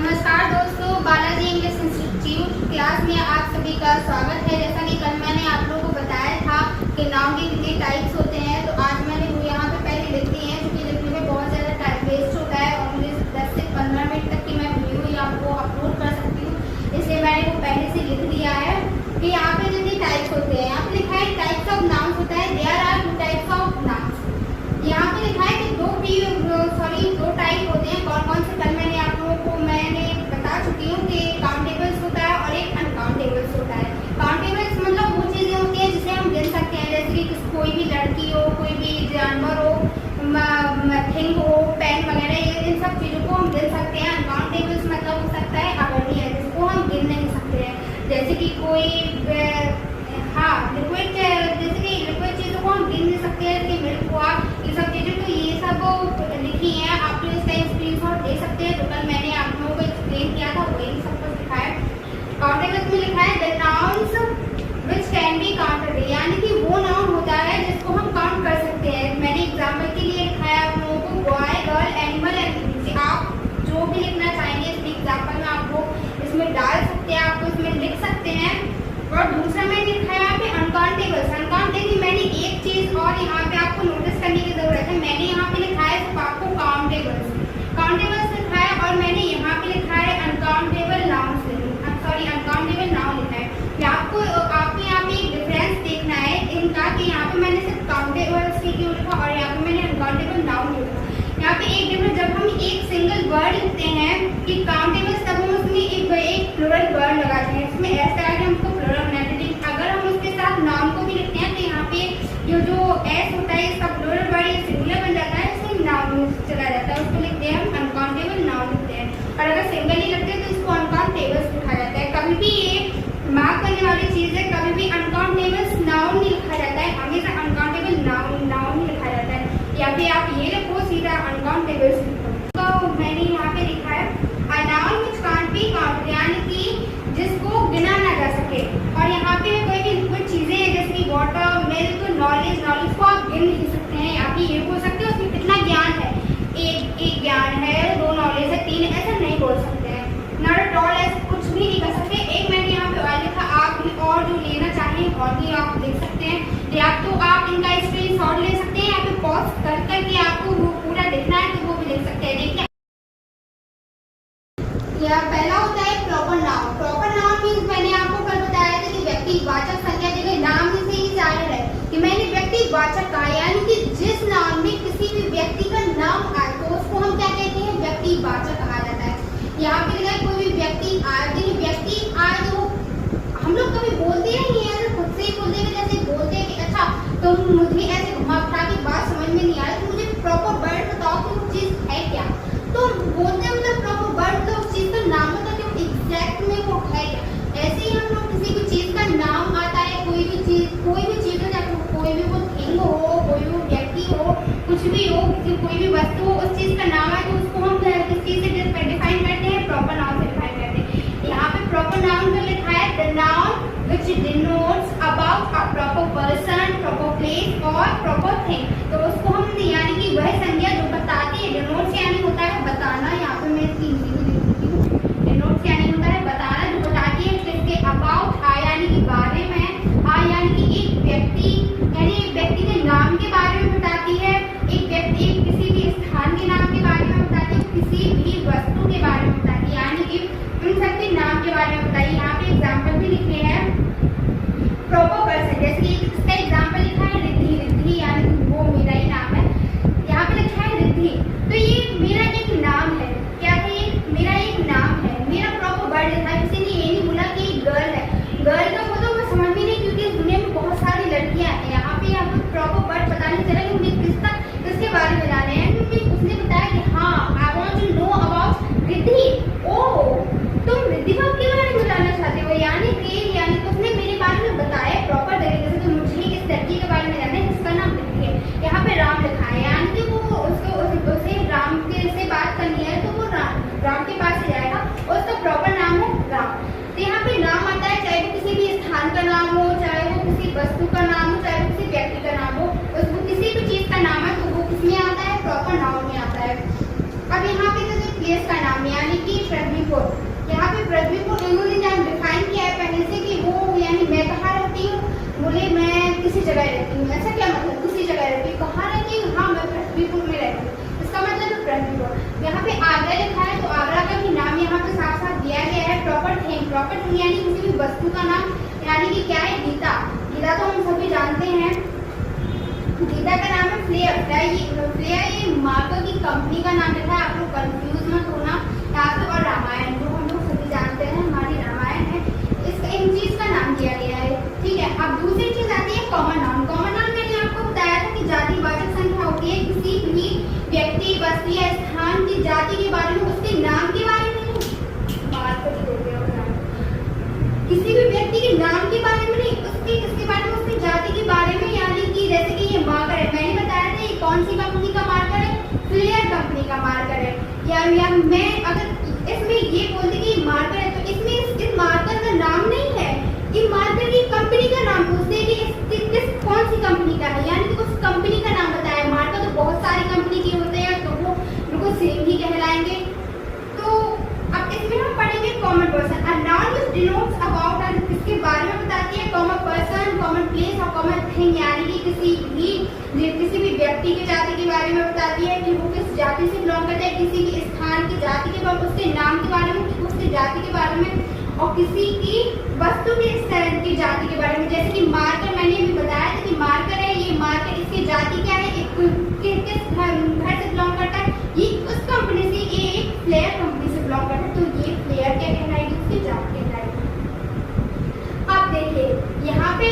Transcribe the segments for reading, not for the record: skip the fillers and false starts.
नमस्कार दोस्तों, Balaji English institute class में आप सभी का स्वागत है। जैसा कि कल मैंने आप लोगों को बताया था कि नाउन के कितने टाइप्स होते हैं, तो आज मैंने वो यहाँ पे पहले लिख दिए हैं, क्योंकि लिखने में बहुत ज़्यादा टाइम वेस्ट होता है और मुझे 10 से 15 मिनट तक की मैं वीडियो या आपको अपलोड कर सकती हूँ, इसलिए मैंने वो पहले से लिख दिया है कि यहाँ पे जितने टाइप्स होते हैं। यहाँ पे लिखा है टाइप्स ऑफ नाउन्स होता है, there are 2 types of nouns. यहाँ पे लिखा है कि दो टाइप होते हैं। कौन कौन से कल मैंने आप लोगों को बता चुकी हूँ कि काउंटेबल्स होता है और एक अनकाउंटेबल्स होता है। काउंटेबल्स मतलब वो चीज़ें होती हैं जिसे हम गिन सकते हैं, जैसे कि कोई भी लड़की हो, कोई भी जानवर हो, थिंग हो, पेन वगैरह, इन सब चीज़ों को हम गिन सकते हैं। अनकाउंटेबल्स मतलब हो सकता है अवर्णीय, जिसको हम गिन नहीं सकते हैं, जैसे कि कोई लिक्विड, जैसे कि लिक्विड चीज़ों को हम गिन नहीं सकते हैं, जैसे मिल्क हुआ, ये सब चीज़ें, तो ये सब लिखी हैं। आप लोग इसका स्क्रीनशॉट दे सकते हैं, तो कल मैंने आप लोगों को एक्सप्लेन किया था, वही सब कुछ लिखा है। काउंटेबल्स में लिखा है the nouns which can be counted, यानी कि वो नाउन होता है जिसको हम काउंट कर सकते हैं। मैंने एग्जाम्पल के लिए लिखा है आप लोगों को बॉय, गर्ल, एनिमल एंड। आप जो भी लिखना चाहेंगे इस एग्जाम्पल में आप वो इसमें डाल सकते हैं, आपको इसमें लिख सकते हैं। और दूसरा मैंने लिखा है यहाँ पे अनकाउंटेबल्स। अनकाउंटेबल मैंने एक चीज और यहाँ पे आपको नोटिस करने की जरूरत है, मैंने यहाँ पे लिखा है सिर्फ आपको काउंटेबल्स लिखा है, और मैंने यहाँ पे लिखा है अनकाउंटेबल नाउन्स, अनकाउंटेबल नाउन लिखा है। आपको यहाँ पे एक डिफरेंस देखना है इनका, कि यहाँ पे मैंने सिर्फ काउंटेबल्स क्यों लिखा और यहाँ पे मैंने अनकाउंटेबल नाउन लिखा। यहाँ पे एक डिफरेंस, जब हम एक सिंगल वर्ड लिखते हैं कि काउंटेबल्स, तब हम उसमें एक प्लूरल वर्ड लगाते हैं, इसमें ऐसा है कि हमको प्लूरल होना है। लेकिन अगर हम उसके साथ नाउन को भी लिखते हैं तो यहाँ पे जो एस होता है इसका प्लूरल वर्ड एक सिंगुलर बन जाता है, इसमें नाउन चला जाता है, उसको लिखते हैं हम अनकाउंटेबल नाउन लिखते हैं। और अगर सिंगल ही लिखते हैं तो इसको अनकाउंटेबल्स लिखा जाता है। कभी भी ये मार्क करने वाली चीज़ है, कभी भी अनकाउंटेबल्स नाउन नहीं लिखा जाता है, हमेशा अनकाउंटेबल नाउन ही लिखा जाता है। या फिर आप ये लिखो सीधा अनकाउंटेबल्स लिखो। तो मैंने यहाँ पे लिखा है a noun which can't be counted, यानी कि जिसको गिना ना जा सके। और यहाँ पे कोई भी कुछ चीज़ें हैं जैसे कि वाटर, मिल्क, नॉलेज को आप गिन नहीं सकते हैं। आप ये बोल सकते हो उसमें कितना ज्ञान है, एक ज्ञान है, 2 नॉलेज है, 3, ऐसा नहीं बोल सकते हैं। नॉट एट ऑल, ऐसा कुछ भी नहीं कर सकते। एक मैंने यहाँ पे और लिखा, आप और जो लेना चाहें और भी आप देख सकते हैं, या तो आप इनका स्क्रीनशॉट ले सकते हैं, या फिर पॉज करके आपको वो पूरा देखना है तो वो भी देख सकते हैं। देखिए, यह पहला होता है proper noun. Proper noun means मैंने आपको कल बताया था कि व्यक्तिवाचक संज्ञा जगह नाम से ही जाहिर है कि मैंने व्यक्तिवाचक कहा, यानी कि जिस नाउन में किसी भी व्यक्ति का नाम आए तो उसको हम क्या कहते हैं, व्यक्तिवाचक कहा जाता है। यहाँ पे लिखा है कोई भी व्यक्ति आए, व्यक्ति आए तो हम लोग कभी बोलते नहीं है, खुद से ही बोलते हैं, जैसे बोलते हैं कि अच्छा तो मुझे ऐसे घुमा फिरा के बात समझ में नहीं आया, तो मुझे प्रॉपर वर्ड बताओ कि वो चीज़ है क्या। तो बोलते हैं मतलब प्रॉपर वर्ड, तो उस चीज़ का नाम होता है कि एग्जैक्ट में वो है क्या। ऐसे ही हम लोग किसी भी चीज़ का नाम आता है, कोई भी चीज़ हो, चाहे कोई भी वो थिंग हो, कोई भी व्यक्ति हो, कुछ भी हो, कोई भी वस्तु हो, उस चीज़ का नाम है तो उसको हम किस चीज़ से डिफाइन करते हैं, प्रॉपर नाउन से डिफाइन करते हैं। यहाँ पे प्रॉपर नाउन में लिखा है the noun which denotes about a proper person, proper place और proper thing। तो उसको हम यानी कि वह संज्ञा जो बताती है, denotes यानी होता है बताना, यहाँ पे मैं इसकी हिंदी में लिख देती हूँ, denotes यानी होता है बताना, जो बताती है किसके about, यानी कि बारे में, यानी कि एक व्यक्ति, यानी एक व्यक्ति के नाम के बारे में बताती है, एक व्यक्ति किसी भी स्थान के नाम के बारे में बताती है, किसी भी वस्तु के बारे में बताती है, यानी कि उन सबके नाम के बारे में बताइए। यहाँ पे एग्जाम्पल भी लिखे हैं प्रॉपर पर्सन, जैसे कि इसका एग्जाम्पल लिखा है रिद्धि, यानी वो मेरा ही नाम है। यहाँ पे लिखा है रिद्धि, तो ये मेरा एक नाम है। क्या है ये? मेरा एक नाम है, मेरा प्रॉपर वर्ड लिखा है। किसी ने ये नहीं बोला कि गर्ल है, गर्ल का वो तो मैं समझ भी नहीं, क्योंकि इस दुनिया में बहुत सारी लड़कियां हैं। यहाँ पे आपको प्रॉपर वर्ड पता नहीं चला कि मुझे किसके बारे में जाने हैं, क्योंकि उसने बताया कि हाँ I want to know about Riddhi. Oh, तुम रिद्धि के बारे में जानना चाहते हो, यानी तो उसने मेरे बारे में बताया प्रॉपर तरीके से, तो मुझे किस लड़की के बारे में जानना है जिसका नाम रिद्धि है। यहाँ पे राम लिखा है, यानी कि वो उसे राम से बात करनी है तो वो राम के पास ही जाएगा, और उसका प्रॉपर नाम है राम। तो यहाँ पे नाम आता है, चाहे वो किसी भी स्थान का नाम हो, चाहे वो किसी वस्तु का नाम हो, चाहे वो किसी व्यक्ति का नाम हो, उसको किसी भी चीज का नाम है तो वो किसमें आता है, प्रॉपर नाउन में आता है। अब यहाँ पे जैसे प्लेस का नाम, यानी कि पृथ्वी को पर्सन यानी किसी भी वस्तु का नाम, यानी कि क्या है गीता। गीता तो हम सभी जानते हैं। गीता का नाम है फ्लेयर। फ्लेयर ये मार्कर की कंपनी का नाम लिखा है, आप लोग कंफ्यूज मत होना यहाँ पे। और रामायण जो हम लोग सभी जानते हैं, हमारी रामायण है, इसका इन चीज का नाम दिया गया है, ठीक है। अब दूसरी चीज आती है कॉमन नाउन। कॉमन नाउन मैंने आपको बताया था कि जातिवाचक संख्या होती है किसी भी व्यक्ति, वस्तु या स्थान की जाति के बारे में, उसके नाम के बारे में नहीं, किसी भी व्यक्ति के नाम के बारे में नहीं, उसके किसके बारे में, उसकी जाति के बारे में। यानी कि जैसे कि ये मार्कर है, मैंने बताया था ये कौन सी कंपनी का मार्कर है, फ्लेयर कंपनी का मार्कर है। या मैं अगर इसमें ये बोलती कि मार्कर है तो इसमें इस मार्कर का नाम नहीं है, ये मार्कर की कंपनी का नाम पूछते हैं कि किस कौन सी कंपनी का है, यानी कि उस कंपनी का नाम बताया। मार्कर तो बहुत सारी कंपनी के होते हैं, तो वो बिल्कुल सेम ही कहलाएंगे। तो अब इसमें हम पढ़ेंगे common person. A noun which denotes about, इसके बारे में बताती है कॉमन पर्सन, कॉमन प्लेस और कॉमन थिंग, यानी कि किसी भी व्यक्ति की जाति के बारे में बताती है कि वो किस जाति से बिलोंग करता है, किसी भी स्थान की जाति के बारे में, उसके नाम के बारे में, उसकी जाति के बारे में, और किसी की वस्तु की जाति के बारे में। जैसे कि मार्कर मैंने भी बताया था कि मार्कर है, ये मार्कर इसकी जाति क्या है, किस घर से बिलोंग करता है, ये उस कंपनी से, ये एक फ्लेयर कंपनी से बिलोंग करता है, तो ये फ्लेयर क्या कहलाएगी, उसकी जाति कहलाएगी। अब देखिए यहाँ पे,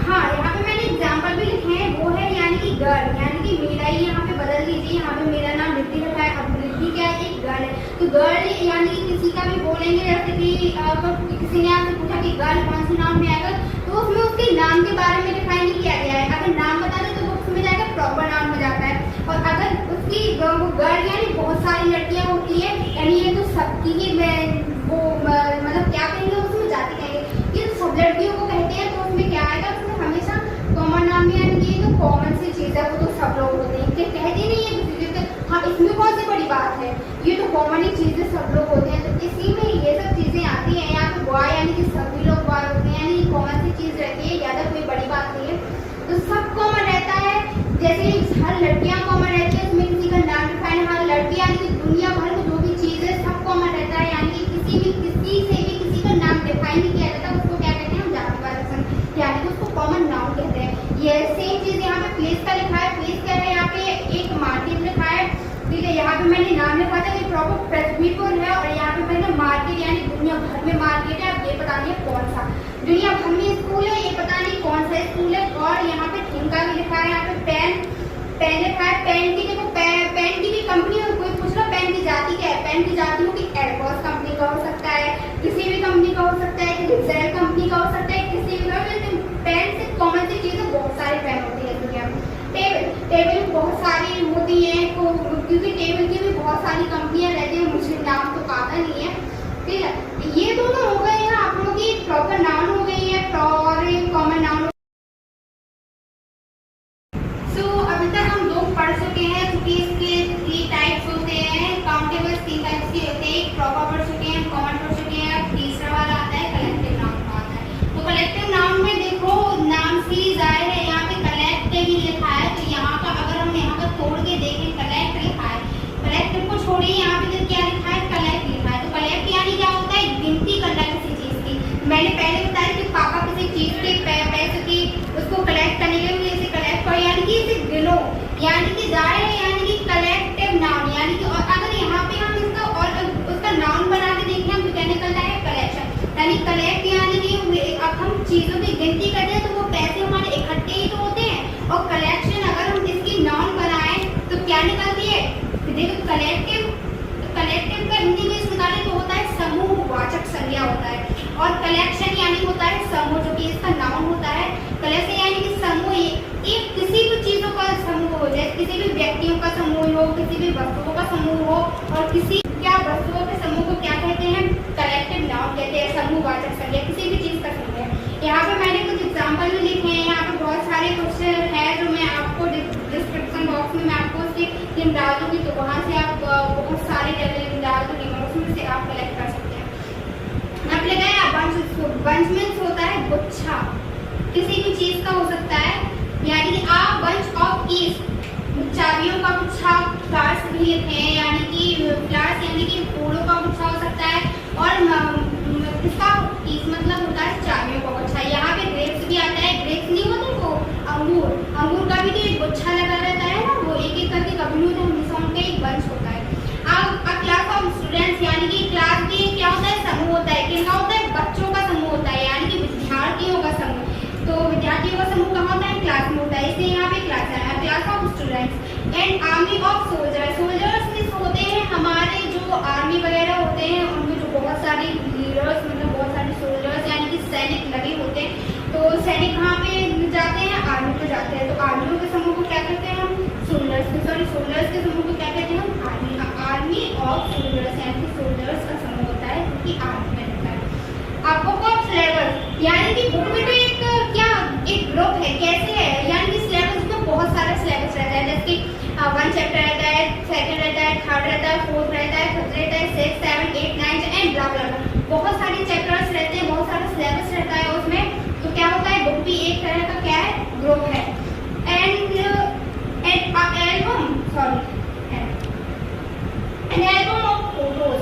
हाँ यहाँ पे मैंने एग्जाम्पल भी लिखे हैं, वो है यानी कि गर्ल, यानी कि मेरा ही यहाँ पे बदल दीजिए, यहाँ पे मेरा नाम रिद्धि रखा है, अब रिद्धि क्या है, एक गर्ल है, तो गर्ल यानी कि किसी का भी बोलेंगे, जैसे कि किसी ने आपसे पूछा कि गर्ल कौन सी नाम में आएगा, तो उसमें उसके नाम के बारे में डिफाइन किया गया है। अगर नाम बता दे तो वो उसमें जाएगा, प्रॉपर नाउन में जाता है। और अगर उसकी वो गर्ल यानी बहुत सारी लड़कियां होती है, यानी ये तो सबकी ही वो मतलब क्या कहेंगे, उसमें जाति कहेंगे, ये तो सब लड़कियों को कहते हैं, तो उसमें क्या आएगा, उसमें हमेशा कॉमन नाम, यानी कि ये तो कॉमन सी चीज है, वो तो सब लोग होते हैं, कहते नहीं है दूसरे से। हाँ इसमें कौन सी बड़ी बात है, ये तो कॉमन ही चीजें सब लोग होते हैं, तो इसी में ये सब चीजें आती हैं। यहाँ पे बॉय यानी कि सभी लोग बॉय होते हैं, यानी कॉमन सी चीज रहती है, ज्यादा कोई बड़ी बात नहीं है, तो सब कॉमन रहता है। जैसे हर लड़कियां कॉमन रहती है, उसमें किसी का नाम डिफाइन, हर लड़की यानी कि दुनिया भर में जो भी चीज है सब कॉमन रहता है, यानी कि किसी से भी किसी का नाम डिफाइन नहीं किया जाता, उसको क्या कहते हैं, हम जातिवाचक संख्या, यानी कि उसको कॉमन नाउन कहते हैं। ये सेम चीज यहाँ पे प्लेस का लिखा है, प्लेस क्या है, यहाँ पे एक मार्केट लिखा है, ठीक है। यहाँ पे मैंने नाम लिखा था कि प्रॉपर पृथ्वीपुर है, और यहाँ पे मैंने मार्केट यानी दुनिया भर में मार्केट है, अब ये पता नहीं है कौन सा, दुनिया भर में स्कूल है, ये पता नहीं कौन सा स्कूल है। और यहाँ पे थिंग का भी लिखा है, यहाँ पे पेन लिखा है, पेन की देखो, पेन की भी कंपनी है, कोई पूछ लो पेन की जाति क्या है, पेन की जाति हो कि एयरबॉस कंपनी का हो सकता है, किसी भी कंपनी का हो सकता है, रिक्सेल कंपनी का हो सकता है, किसी भी पेन से कॉमन सी चीजें, बहुत सारे पेन होते हैं दुनिया में। टेबल बहुत सारी होती है, क्योंकि टेबल की भी बहुत सारी कंपनियां रहती है, मुझे नाम तो पता नहीं है, ठीक है। ये दोनों हो गए हैं आप लोगों की प्रॉपर नाउन हो गई है और कॉमन नाउन। अभी तक हम दो पढ़ चुके हैं, क्योंकि इसके 3 टाइप्स होते हैं, काउंटेबल 3 टाइप्स के होते हैं, प्रॉपर पढ़ चुके हैं, कॉमन पढ़ चुके हैं, तीसरा वाला आता है कलेक्टिव नाउन का आता है। तो कलेक्टिव नाउन में देखो नाम सीरीज आए हैं, यहाँ पे कलेक्टिव ही लिखा है, तो यहाँ का अगर हम यहाँ पर तोड़ के देखें, कलेक्ट लिखा है, कलेक्टिव को छोड़िए, यहाँ पे क्या लिखा है, कलेक्ट लिखा है। तो कलेक्ट यानी क्या होता है, गिनती करना किसी चीज की। मैंने पहले बताया कि पापा किसी चीज के पैसे की उसको कलेक्ट करने के लिए इसे कलेक्ट कर, यानी कि इसे गिनो, यानी कि जाए, यानी कि कलेक्टिव नाउन, यानी कि और अगर यहाँ पे हम इसका और उसका नाउन बना के देखें, हम तो क्या निकलता है, कलेक्शन, यानी कलेक्ट यानी कि अब हम चीजों की गिनती करते हैं, तो वो पैसे हमारे इकट्ठे ही तो होते हैं। और कलेक्शन अगर हम इसकी नाउन बनाए तो क्या निकलती है, देखो कलेक्टिव का हिंदी में निकाले तो होता है समूहवाचक संज्ञा होता है, और कलेक्शन यानी होता है समूह, जो कि इसका नाउन होता है। कलेक्शन यानी कि समूह, एक किसी भी चीजों का समूह हो, जैसे किसी भी व्यक्तियों का समूह हो, किसी भी वस्तुओं का समूह हो, और किसी क्या वस्तुओं के समूह को क्या कहते हैं, कलेक्टिव नाउन कहते हैं, समूहवाचक संज्ञा, किसी भी चीज का समूह है। यहाँ पे मैंने कुछ एग्जाम्पल भी लिखे हैं, यहाँ पे बहुत सारे कुछ है जो मैं आपको डिस्क्रिप्शन बॉक्स में मैं आपको उसके लिंक डाल दूंगी, तो वहाँ से आप बहुत सारे लिंक डाल दूंगी, उसमें से आप कलेक्ट कर सकते हैं। अब लगाया बंच मीन्स होता है गुच्छा, किसी भी चीज का हो सकता है, यानी कि आ बंच ऑफ कीज, चाबियों का गुच्छा, फ्लावर्स भी हैं, यानी कि फ्लावर्स यानी कि फूलों का गुच्छा हो सकता है, और इसका army of soldier, soldiers means होते हैं हमारे जो आर्मी वगैरह होते हैं, उनमें जो बहुत सारे लीडर्स मतलब बहुत सारे सोल्जर्स यानी कि सैनिक लगे होते हैं। तो सैनिक कहाँ पे जाते हैं? आर्मी पे जाते हैं। तो आर्मियों के समूह को क्या कहते हैं हम? सोल्जर्स के समूह को क्या कहते हैं हम? आर्मी ऑफ सोल्जर्स यानी कि सोल्जर्स का समूह होता है जो कि आर्मी में रहता है। अब बुक ऑफ सिलेबस यानी कि बुक में तो एक ग्रुप है, कैसे है यानी कि सिलेबस में बहुत सारा सिलेबस रहता है, जैसे कि 1 चैप्टर रहता है, 2nd रहता है, 3rd रहता है, 4th रहता है, 5th रहता है, 6, 7, 8, 9 एंड ब्ला ब्ला ब्ला। बहुत सारे चैप्टर्स रहते हैं, बहुत सारा सिलेबस रहता है उसमें। तो क्या होता है, बुक भी एक तरह का क्या है, ग्रुप है। एन एल्बम ऑफ फोटोज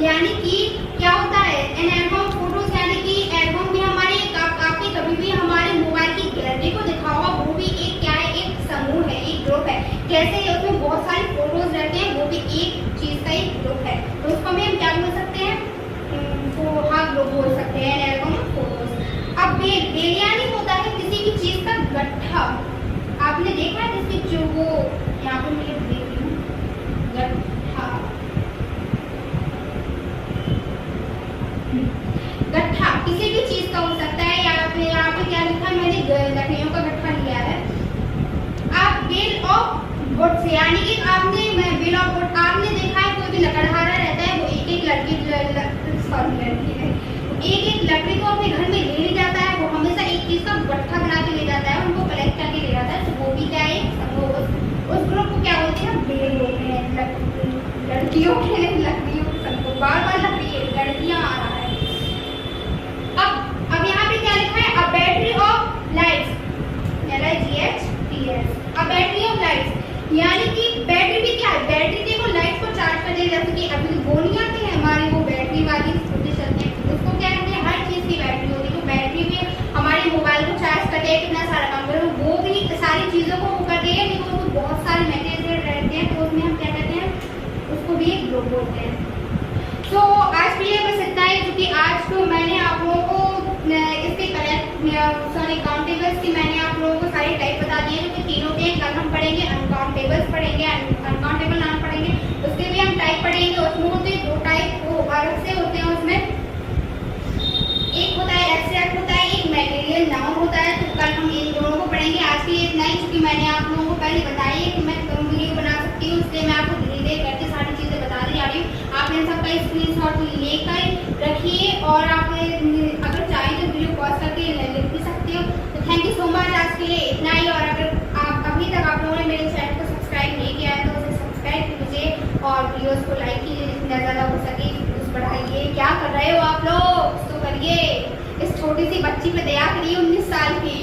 यानी कि क्या होता है, एन एल्बम ऑफ फोटोज यानी कि एल्बम भी हमारे आपके कभी भी हमारे मोबाइल की गैलरी को देखा होगा, वो भी एक क्या है, एक समूह है, एक ग्रुप है। कैसे उसमें बहुत सारे फोटोज रहते हैं, वो भी एक चीज का एक ग्रुप है। तो उसको भी हम क्या बोल सकते हैं, हाँ ग्रुप बोल सकते हैं, एन एल्बम ऑफ फोटोज। अब बेल यानी होता है किसी भी चीज का गट्ठा। आपने देखा है जिसकी जो वो यहाँ पे मैं देख रही हूँ, गट्ठा किसी भी चीज का हो सकता है। यहाँ पे क्या लिखा है, मैंने लकड़ियों का गट्ठा लिया है। आप बेल ऑफ वुड से यानी कि आपने बेल ऑफ वुड आपने देखा है, कोई भी लकड़हारा रहता है वो एक एक लकड़ी को अपने घर में ले जाता है, वो हमेशा एक चीज का गट्ठा बना के ले जाता है, उनको कलेक्ट करके ले जाता है। तो वो भी क्या है, उस ग्रुप को क्या बोलते हैं, बेल बोलते हैं। लड़कियों के लकड़ियों के सबको बार बार लड़कियां आ रहा है। अब यहाँ पे क्या लिखा है, a battery of lights, LIGHTS, a battery of lights यानी कि बैटरी भी क्या है, बैटरी देखो लाइट को चार्ज करने जैसे कि अभी वो नहीं आती है हमारी वो बैटरी वाली स्कूटी चलते हैं, उसको क्या कहते हैं, हर चीज की बैटरी होती है। तो बैटरी भी हमारे मोबाइल को चार्ज करके कितना सारा काम करे, वो भी सारी चीजों को वो करती है, लेकिन उसको बहुत सारे मटेरियल रहते हैं, तो उसमें हम क्या कहते हैं, उसको भी एक ग्रुप बोलते हैं। तो आज के लिए बस इतना ही, क्योंकि आज तो मैंने आप लोगों को इसके काउंटेबल्स की मैंने आप लोगों को सारी टाइप बता दी है, जो कि तीनों के कल हम पढ़ेंगे, अनकाउंटेबल्स पढ़ेंगे, अनकाउंटेबल नाम पढ़ेंगे, उसके भी हम टाइप पढ़ेंगे। उसमें होते हैं 2 टाइप, वो अलग से होते हैं। उसमें एक होता है एब्स्ट्रैक्ट होता है, एक मटेरियल नाउन होता है। तो कल हम इन दोनों को पढ़ेंगे। आज के लिए इतना ही, क्योंकि मैंने आप लोगों को पहले बताई है कि मैं वीडियो बना सकती हूँ, इसलिए मैं आपको धीरे धीरे करके सारी चीजें बताने जा रही हूँ। आप इन सबका स्क्रीनशॉट लेकर रखिए, और आप अगर चाहें तो वीडियो पॉज करके लिख भी सकते हो। तो थैंक यू सो मच, आज के लिए इतना ही। और अगर आप अभी तक आप लोगों ने मेरे चैनल को सब्सक्राइब नहीं किया है तो उसे सब्सक्राइब कीजिए, और वीडियोस को लाइक कीजिए, जितना ज़्यादा हो सके व्यूज बढ़ाइए। क्या कर रहे हो आप लोग, तो करिए। इस छोटी सी बच्ची पे दया करिए, 19 साल की।